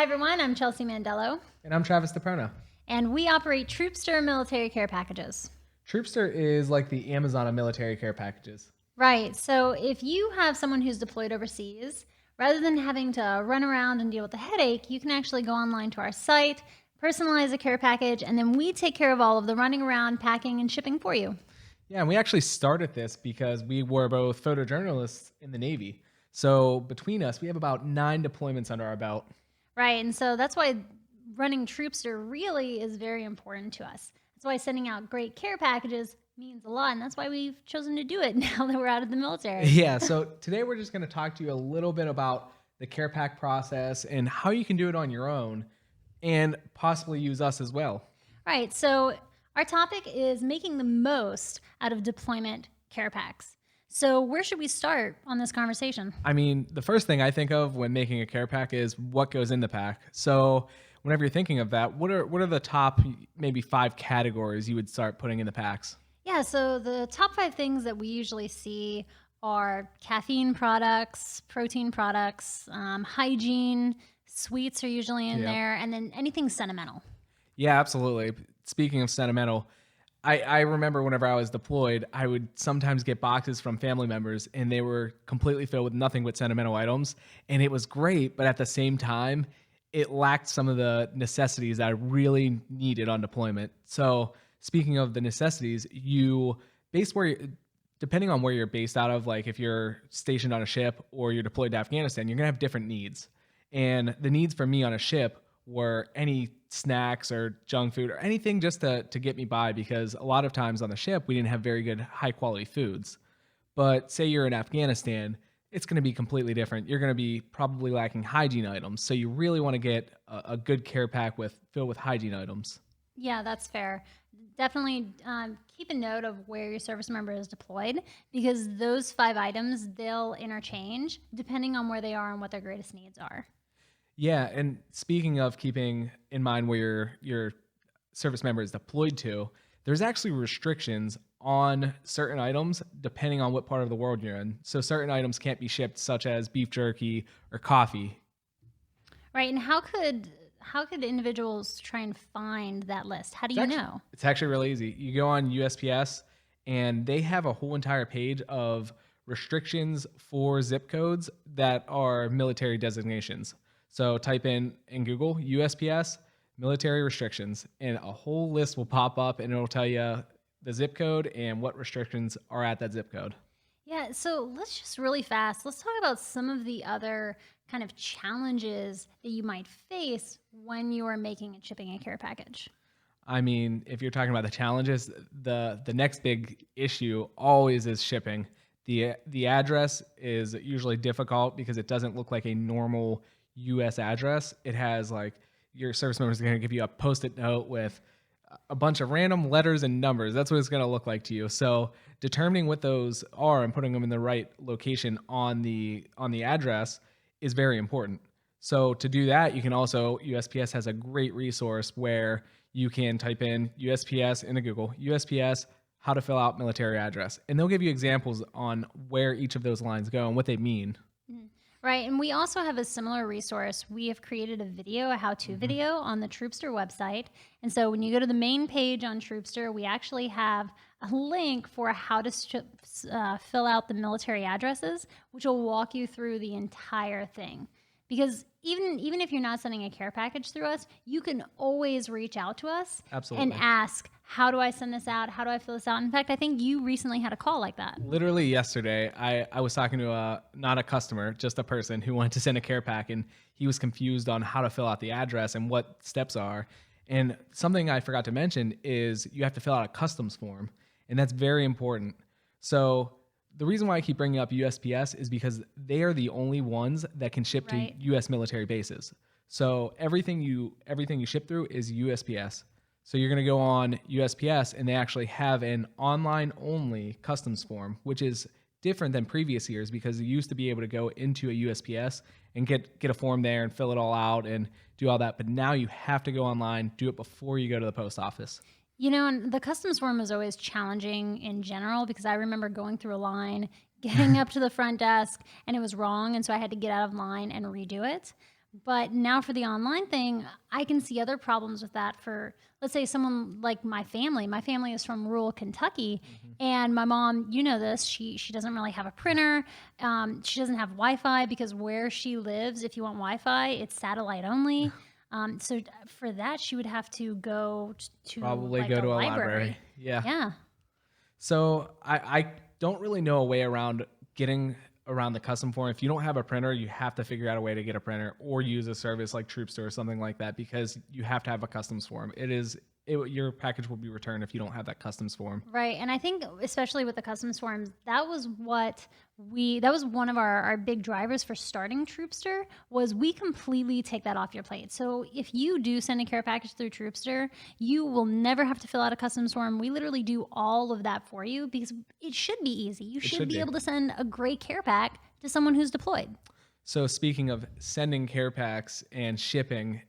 Hi, everyone. I'm Chelsea Mandello, And I'm Travis DePerna. and we operate Troopster military care packages. Troopster is like the Amazon of military care packages. Right. So if you have someone who's deployed overseas, rather than having to run around and deal with the headache, you can actually go online to our site, personalize a care package, and then we take care of all of the running around, packing, and shipping for you. Yeah, and we actually started this because we were both photojournalists in the Navy. So between us, we have about 9 deployments under our belt. Right. And so that's why running Troopster really is very important to us. That's why sending out great care packages means a lot. And that's why we've chosen to do it now that we're out of the military. Yeah, so today we're just going to talk to you a little bit about the care pack process and how you can do it on your own and possibly use us as well. Right. So our topic is making the most out of deployment care packs. So where should we start on this conversation? I mean, the first thing I think of when making a care pack is what goes in the pack. So whenever you're thinking of that, what are the top maybe 5 categories you would start putting in the packs? Yeah, so the top 5 things that we usually see are caffeine products, protein products, hygiene, sweets are usually in Yeah. there, and then anything sentimental. Yeah, absolutely. Speaking of sentimental, I remember whenever I was deployed, I would sometimes get boxes from family members and they were completely filled with nothing but sentimental items. And it was great, but at the same time, it lacked some of the necessities that I really needed on deployment. So speaking of the necessities, you base where depending on where you're based out of, like if you're stationed on a ship or you're deployed to Afghanistan, you're gonna have different needs. And the needs for me on a ship were any snacks or junk food or anything just to get me by, because a lot of times on the ship we didn't have very good high quality foods. But say you're in Afghanistan, it's going to be completely different. You're going to be probably lacking hygiene items. So you really want to get a good care pack filled with hygiene items. Yeah, that's fair. Definitely keep a note of where your service member is deployed, because those 5 items, they'll interchange depending on where they are and what their greatest needs are. Yeah, and speaking of keeping in mind where your service member is deployed to, there's actually restrictions on certain items depending on what part of the world you're in. So certain items can't be shipped, such as beef jerky or coffee. Right. And how could individuals try and find that list? How do you know? It's actually really easy. You go on USPS and they have a whole entire page of restrictions for zip codes that are military designations. So type in Google USPS military restrictions and a whole list will pop up and it'll tell you the zip code and what restrictions are at that zip code. Yeah, so let's just really fast. Let's talk about some of the other kind of challenges that you might face when you are making and shipping a care package. I mean, if you're talking about the challenges, the next big issue always is shipping. The address is usually difficult because it doesn't look like a normal US address. It has like your service members are going to give you a post-it note with a bunch of random letters and numbers. That's what it's going to look like to you. So determining what those are and putting them in the right location on the address is very important. So to do that, you can also, USPS has a great resource where you can type in USPS into Google, USPS, how to fill out military address. And they'll give you examples on where each of those lines go and what they mean. Right, and we also have a similar resource. We have created a video, a how-to video on the Troopster website. And so when you go to the main page on Troopster, we actually have a link for how to fill out the military addresses, which will walk you through the entire thing. Because even if you're not sending a care package through us, you can always reach out to us Absolutely. and ask, how do I send this out? How do I fill this out? In fact, I think you recently had a call like that. Literally yesterday, I was talking to not a customer, just a person who wanted to send a care pack, and he was confused on how to fill out the address and what steps are. And something I forgot to mention is you have to fill out a customs form, and that's very important. So the reason why I keep bringing up USPS is because they are the only ones that can ship Right. to US military bases. So everything you ship through is USPS. So you're going to go on USPS and they actually have an online only customs form, which is different than previous years because you used to be able to go into a USPS and get a form there and fill it all out and do all that. But now you have to go online, do it before you go to the post office. You know, and the customs form is always challenging in general because I remember going through a line, getting up to the front desk, and it was wrong. And so I had to get out of line and redo it. But now for the online thing, I can see other problems with that. For, let's say, someone like my family. My family is from rural Kentucky, and my mom, you know this, she doesn't really have a printer. She doesn't have Wi-Fi because where she lives, if you want Wi-Fi, it's satellite only. So for that, she would have to go to Probably like go a to a library. library. Yeah. Yeah. So I don't really know a way around getting around the custom form. If you don't have a printer, you have to figure out a way to get a printer or use a service like Troopster or something like that, because you have to have a customs form. Your package will be returned if you don't have that customs form. Right. And I think especially with the customs forms, that was one of our big drivers for starting Troopster, was we completely take that off your plate. So if you do send a care package through Troopster, you will never have to fill out a customs form. We literally do all of that for you because it should be easy. You should be able to send a great care pack to someone who's deployed. So speaking of sending care packs and shipping,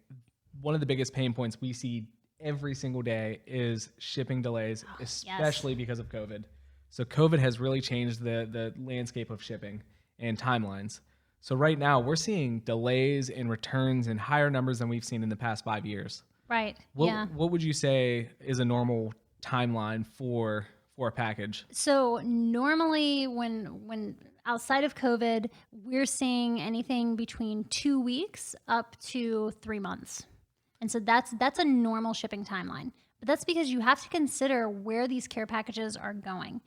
one of the biggest pain points we see every single day is shipping delays, especially because of COVID. So COVID has really changed the landscape of shipping and timelines. So right now we're seeing delays and returns in higher numbers than we've seen in the past 5 years. Right. What would you say is a normal timeline for a package? So normally when outside of COVID, we're seeing anything between 2 weeks up to 3 months. And so that's a normal shipping timeline. But that's because you have to consider where these care packages are going.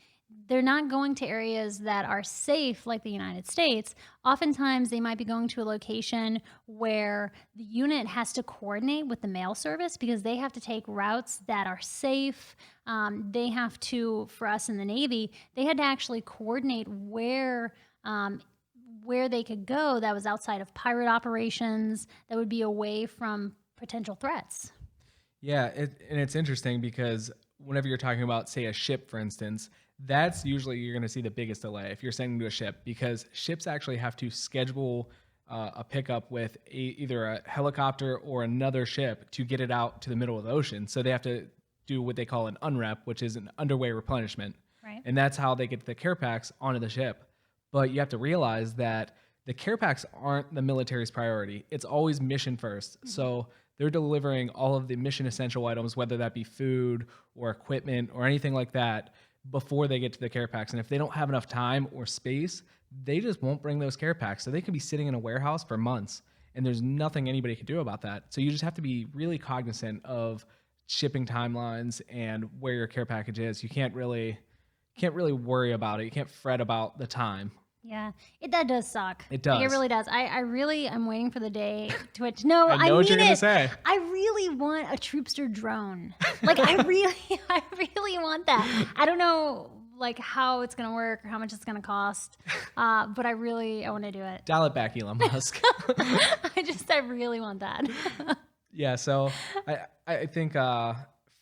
They're not going to areas that are safe like the United States. Oftentimes they might be going to a location where the unit has to coordinate with the mail service because they have to take routes that are safe. They have to, for us in the Navy, they had to actually coordinate where they could go that was outside of pirate operations, that would be away from potential threats. Yeah, and it's interesting because whenever you're talking about, say, a ship, for instance, that's usually you're going to see the biggest delay if you're sending to a ship, because ships actually have to schedule a pickup with either a helicopter or another ship to get it out to the middle of the ocean. So they have to do what they call an unrep, which is an underway replenishment. Right. And that's how they get the care packs onto the ship. But you have to realize that the care packs aren't the military's priority. It's always mission first. Mm-hmm. So they're delivering all of the mission essential items, whether that be food or equipment or anything like that, before they get to the care packs. And if they don't have enough time or space, they just won't bring those care packs. So they could be sitting in a warehouse for months, and there's nothing anybody can do about that. So you just have to be really cognizant of shipping timelines and where your care package is. You can't really worry about it. You can't fret about the time. Yeah, that does suck. It does. Like, it really does. I really am waiting for the day to which, no, I know what you're going to say. I really want a Troopster drone. Like, I really want that. I don't know, like, how it's going to work or how much it's going to cost, but I want to do it. Dial it back, Elon Musk. I really want that. Yeah, so I think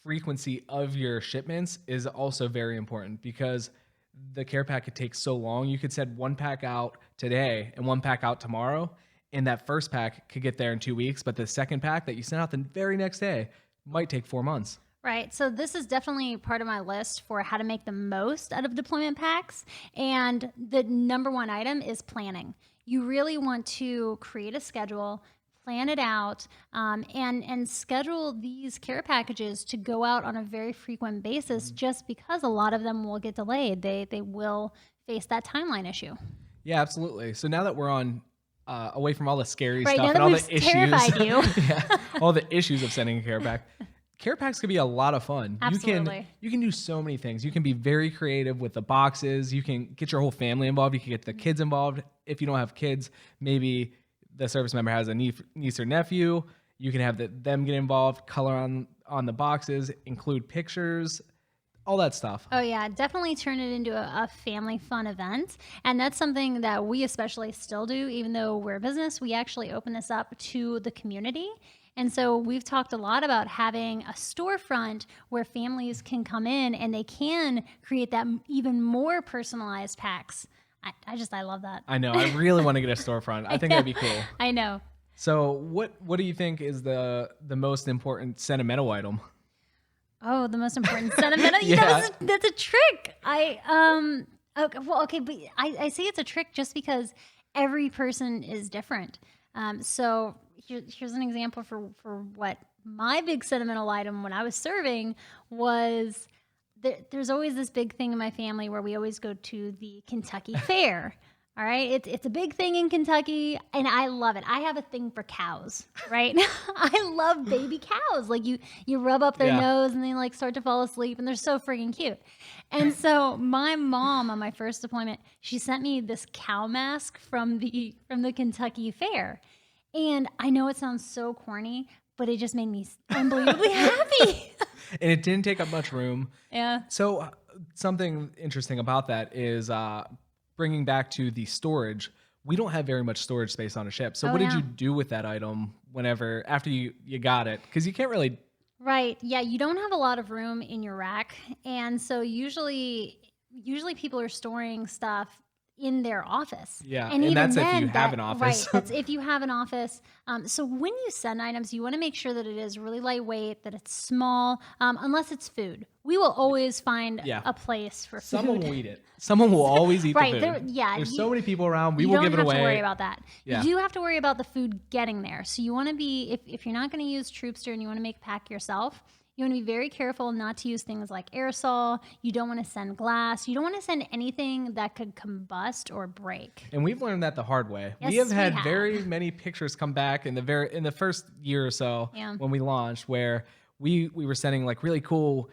frequency of your shipments is also very important, because the care pack takes so long. You could send one pack out today and one pack out tomorrow, and that first pack could get there in 2 weeks, but the second pack that you send out the very next day might take 4 months. Right. So this is definitely part of my list for how to make the most out of deployment packs. And the number one item is planning. You really want to create a schedule, plan it out, and schedule these care packages to go out on a very frequent basis, just because a lot of them will get delayed. They will face that timeline issue. Yeah, absolutely. So now that we're on away from all the scary right, stuff now and that all we've the terrified issues, you. yeah, all the issues of sending a care pack. Care packs can be a lot of fun. Absolutely. You can do so many things. You can be very creative with the boxes. You can get your whole family involved. You can get the kids involved. If you don't have kids, maybe the service member has a niece or nephew. You can have them get involved, color on the boxes, include pictures, all that stuff. Oh yeah, definitely turn it into a family fun event. And that's something that we especially still do, even though we're a business. We actually open this up to the community. And so we've talked a lot about having a storefront where families can come in and they can create that even more personalized packs. I love that. I know. I really want to get a storefront. I think that'd be cool. I know. So what do you think is the most important sentimental item? Oh, the most important sentimental? Yeah. That's a trick. Okay, but I say it's a trick just because every person is different. So here's an example for what my big sentimental item when I was serving was. There's always this big thing in my family where we always go to the Kentucky Fair. All right. It's a big thing in Kentucky and I love it. I have a thing for cows, right? I love baby cows. Like you rub up their nose and they like start to fall asleep and they're so freaking cute. And so my mom on my first deployment, she sent me this cow mask from the Kentucky Fair. And I know it sounds so corny, but it just made me unbelievably happy. And it didn't take up much room. Yeah. So something interesting about that is bringing back to the storage. We don't have very much storage space on a ship. So what did you do with that item after you got it? Because you can't really... Right. Yeah, you don't have a lot of room in your rack. And so usually people are storing stuff in their office. Yeah, and that's if you have an office. Right, that's if you have an office. So when you send items, you want to make sure that it is really lightweight, that it's small, unless it's food. We will always find a place for food. Someone will eat it. Someone will always eat the food. There's so many people around. We will give it away. You don't have to worry about that. Yeah. You do have to worry about the food getting there. So you want to be, if you're not going to use Troopster and you want to make pack yourself, you want to be very careful not to use things like aerosol. You don't want to send glass. You don't want to send anything that could combust or break. And we've learned that the hard way. Yes, we have had very many pictures come back in the first year or so when we launched, where we were sending like really cool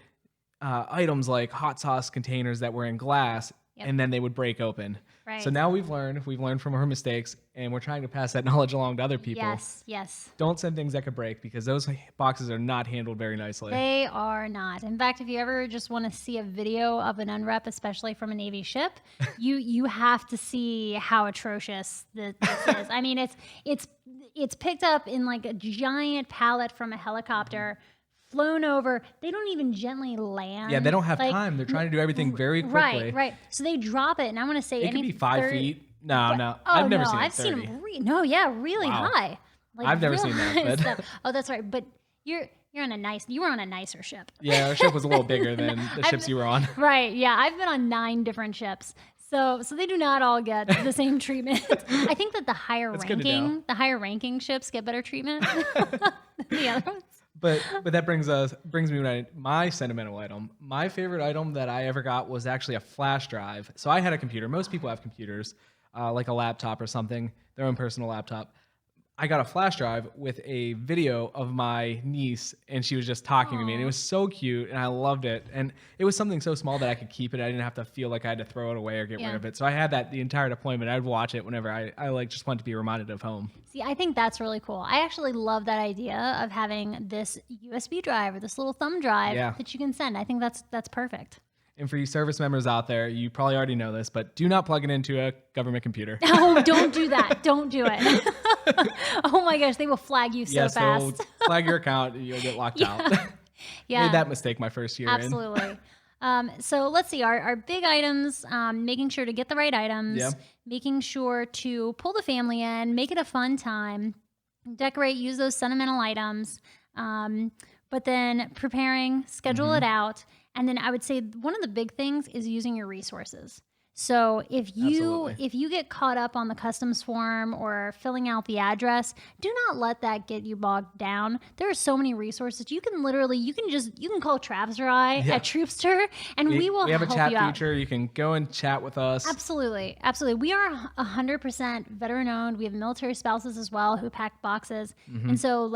items like hot sauce containers that were in glass, and then they would break open. Right. So now we've learned from our mistakes, and we're trying to pass that knowledge along to other people. Yes. Don't send things that could break because those boxes are not handled very nicely. They are not. In fact, if you ever just want to see a video of an unwrap, especially from a Navy ship, you have to see how atrocious this is. I mean, it's picked up in like a giant pallet from a helicopter. Flown over. They don't even gently land. Yeah, they don't have time. They're trying to do everything very quickly. Right. So they drop it, and I want to say it could be 5 feet. No. Oh, I've never seen it. I've seen them. Really high. Like, I've never seen that. But. Oh, that's right. But you were on a nicer ship. Yeah, our ship was a little bigger than the ships you were on. Right. Yeah, I've been on 9 different ships. So they do not all get the same treatment. I think that the higher ranking ships get better treatment than the other ones. But that brings me to my sentimental item. My favorite item that I ever got was actually a flash drive. So I had a computer. Most people have computers, like a laptop or something, their own personal laptop. I got a flash drive with a video of my niece, and she was just talking to me, and it was so cute, and I loved it. And it was something so small that I could keep it. I didn't have to feel like I had to throw it away or get rid of it. So I had that the entire deployment. I'd watch it whenever I like just wanted to be reminded of home. See, I think that's really cool. I actually love that idea of having this USB drive or this little thumb drive that you can send. I think that's perfect. And for you service members out there, you probably already know this, but do not plug it into a government computer. Oh, don't do that. Don't do it. Oh my gosh, they will flag you so fast. They'll flag your account and you'll get locked out. Yeah. Made that mistake my first year Absolutely. So let's see, our big items, making sure to get the right items, making sure to pull the family in, make it a fun time, decorate, use those sentimental items, but then preparing, schedule it out. And then I would say one of the big things is using your resources. So if you get caught up on the customs form or filling out the address, do not let that get you bogged down. There are so many resources. You can call Travis or I at Troopster, and we will help you out. We have a chat feature. You can go and chat with us. Absolutely. We are 100% veteran owned. We have military spouses as well who pack boxes, and so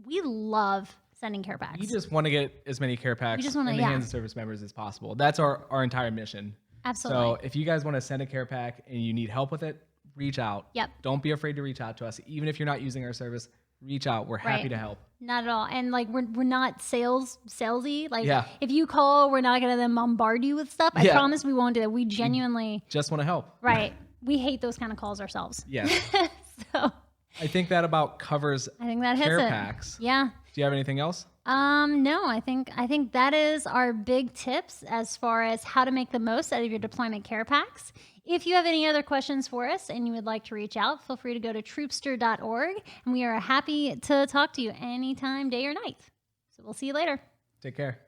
we love sending care packs. You just want to get as many care packs in the hands of service members as possible. That's our entire mission. Absolutely. So if you guys want to send a care pack and you need help with it, reach out. Yep. Don't be afraid to reach out to us. Even if you're not using our service, reach out. We're happy to help. Not at all. And we're not salesy. If you call, we're not going to then bombard you with stuff. I promise we won't do that. We genuinely just want to help. Right. We hate those kind of calls ourselves. Yeah. So I think that about covers care packs. Yeah. Do you have anything else? No, I think that is our big tips as far as how to make the most out of your deployment care packs. If you have any other questions for us and you would like to reach out, feel free to go to troopster.org, and we are happy to talk to you anytime, day or night. So we'll see you later. Take care.